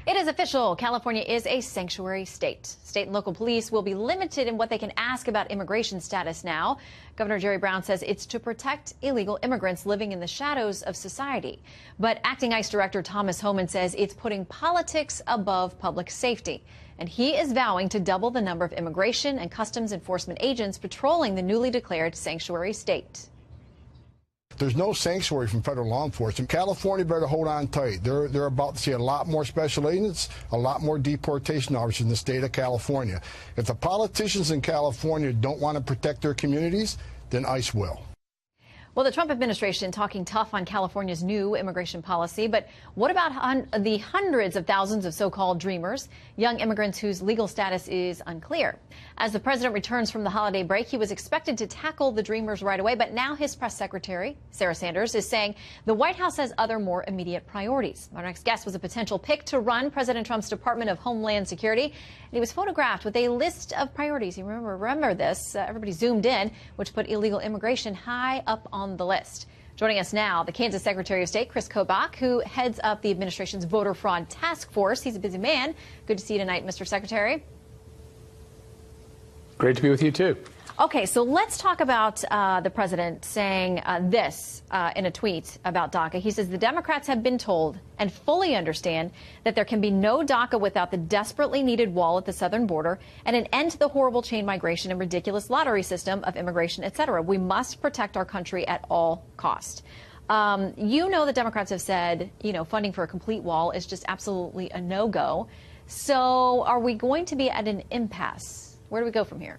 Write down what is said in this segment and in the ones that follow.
It is official. California is a sanctuary state. State and local police will be limited in what they can ask about immigration status now. Governor Jerry Brown says it's to protect illegal immigrants living in the shadows of society. But acting ICE Director Thomas Homan says it's putting politics above public safety. And he is vowing to double the number of immigration and customs enforcement agents patrolling the newly declared sanctuary state. There's no sanctuary from federal law enforcement. California better hold on tight. They're about to see a lot more special agents, a lot more deportation officers in the state of California. If the politicians in California don't want to protect their communities, then ICE will. Well, the Trump administration talking tough on California's new immigration policy. But what about the hundreds of thousands of so-called dreamers, young immigrants whose legal status is unclear? As the president returns from the holiday break, he was expected to tackle the dreamers right away. But now his press secretary, Sarah Sanders, is saying the White House has other more immediate priorities. Our next guest was a potential pick to run President Trump's Department of Homeland Security. And he was photographed with a list of priorities. You remember this. Everybody zoomed in, which put illegal immigration high up on the list. Joining us now, the Kansas Secretary of State, Chris Kobach, who heads up the administration's voter fraud task force. He's a busy man. Good to see you tonight, Mr. Secretary. Great to be with you, too. Okay, so let's talk about the president saying this in a tweet about DACA. He says the Democrats have been told and fully understand that there can be no DACA without the desperately needed wall at the southern border and an end to the horrible chain migration and ridiculous lottery system of immigration, et cetera. We must protect our country at all cost. You know, the Democrats have said, funding for a complete wall is just absolutely a no-go. So are we going to be at an impasse? Where do we go from here?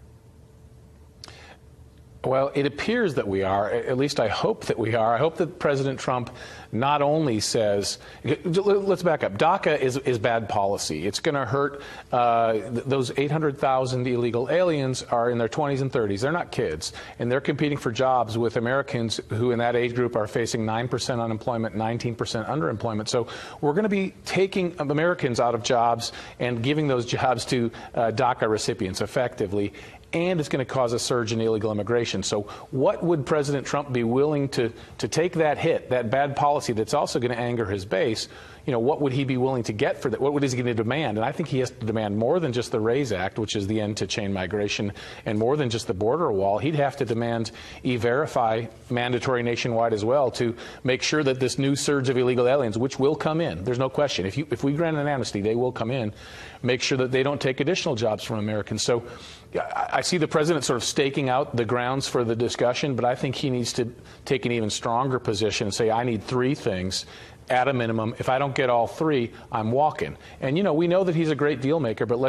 Well, it appears that we are. At least I hope that we are. I hope that President Trump not only says, let's back up. DACA is bad policy. It's going to hurt those 800,000 illegal aliens are in their 20s and 30s. They're not kids. And they're competing for jobs with Americans who in that age group are facing 9% unemployment, 19% underemployment. So we're going to be taking Americans out of jobs and giving those jobs to DACA recipients effectively. And it's going to cause a surge in illegal immigration. So what would President Trump be willing to take that hit, that bad policy that's also going to anger his base? What would he be willing to get for that? What is he going to demand? And I think he has to demand more than just the RAISE Act, which is the end to chain migration, and more than just the border wall. He'd have to demand E-Verify mandatory nationwide as well to make sure that this new surge of illegal aliens, which will come in, there's no question. If we grant an amnesty, they will come in. Make sure that they don't take additional jobs from Americans. So I see the president sort of staking out the grounds for the discussion, but I think he needs to take an even stronger position and say, I need three things at a minimum. If I don't get all three, I'm walking. And, we know that he's a great deal maker, but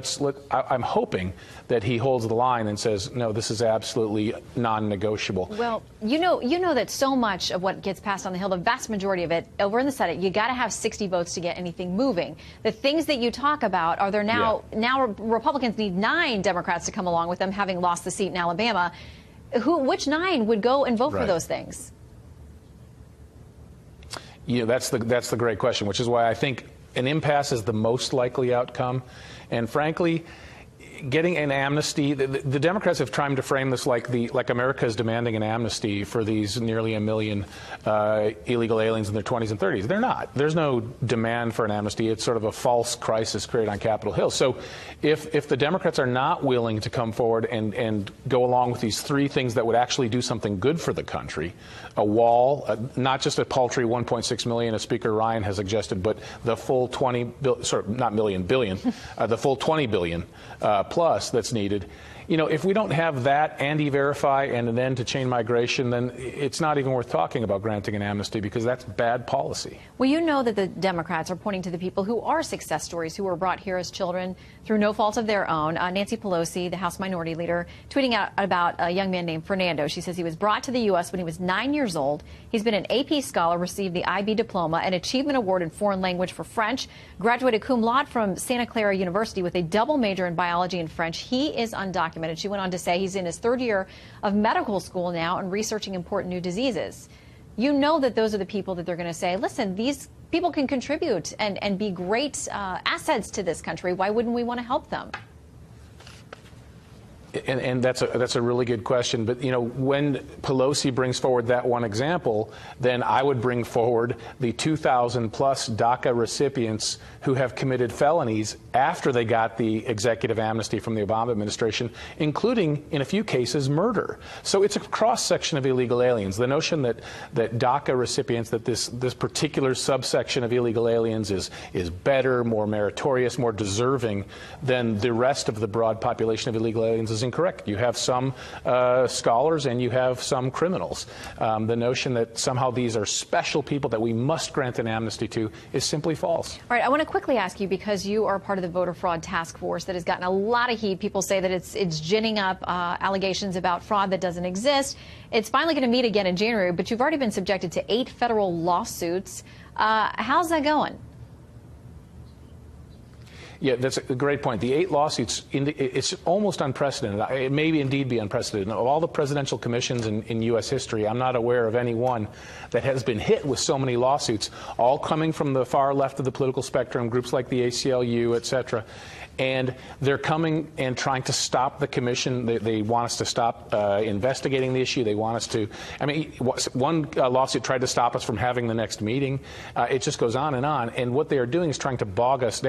I'm hoping that he holds the line and says, no, this is absolutely non-negotiable. Well, you know that so much of what gets passed on the Hill, the vast majority of it over in the Senate, you got to have 60 votes to get anything moving. The things that you talk about are there now. Yeah. Now Republicans need 9 Democrats to come along with them, having lost the seat in Alabama. Which 9 would go and vote for those things? That's the great question, which is why I think an impasse is the most likely outcome. And frankly, getting an amnesty, the Democrats have tried to frame this like America is demanding an amnesty for these nearly 1 million illegal aliens in their 20s and 30s. They're not. There's no demand for an amnesty. It's sort of a false crisis created on Capitol Hill. So if the Democrats are not willing to come forward and go along with these 3 things that would actually do something good for the country, a wall, not just a paltry 1.6 million, as Speaker Ryan has suggested, but the full 20 billion, the full 20 billion plus that's needed. If we don't have that and E-Verify and an end to chain migration, then it's not even worth talking about granting an amnesty because that's bad policy. Well, you know that the Democrats are pointing to the people who are success stories, who were brought here as children through no fault of their own. Nancy Pelosi, the House Minority Leader, tweeting out about a young man named Fernando. She says he was brought to the U.S. when he was 9 years old. He's been an AP scholar, received the IB diploma, an achievement award in foreign language for French, graduated cum laude from Santa Clara University with a double major in biology and French. He is undocumented. She went on to say he's in his 3rd year of medical school now and researching important new diseases. You know that those are the people that they're going to say, listen, these people can contribute and be great assets to this country. Why wouldn't we want to help them? And that's a really good question. But, you know, when Pelosi brings forward that one example, then I would bring forward the 2,000 plus DACA recipients who have committed felonies after they got the executive amnesty from the Obama administration, including, in a few cases, murder. So it's a cross-section of illegal aliens. The notion that DACA recipients, that this particular subsection of illegal aliens is better, more meritorious, more deserving than the rest of the broad population of illegal aliens is incorrect. You have some scholars and you have some criminals. The notion that somehow these are special people that we must grant an amnesty to is simply false. All right, I want to quickly ask you, because you are part of the voter fraud task force that has gotten a lot of heat. People say that it's ginning up allegations about fraud that doesn't exist. It's finally going to meet again in January, but you've already been subjected to 8 federal lawsuits. How's that going? Yeah, that's a great point. The 8 lawsuits, it's almost unprecedented. It may indeed be unprecedented. Of all the presidential commissions in U.S. history, I'm not aware of any one that has been hit with so many lawsuits, all coming from the far left of the political spectrum, groups like the ACLU, et cetera. And they're coming and trying to stop the commission. They want us to stop investigating the issue. They want us to, I mean, one lawsuit tried to stop us from having the next meeting. It just goes on. And what they are doing is trying to bog us down.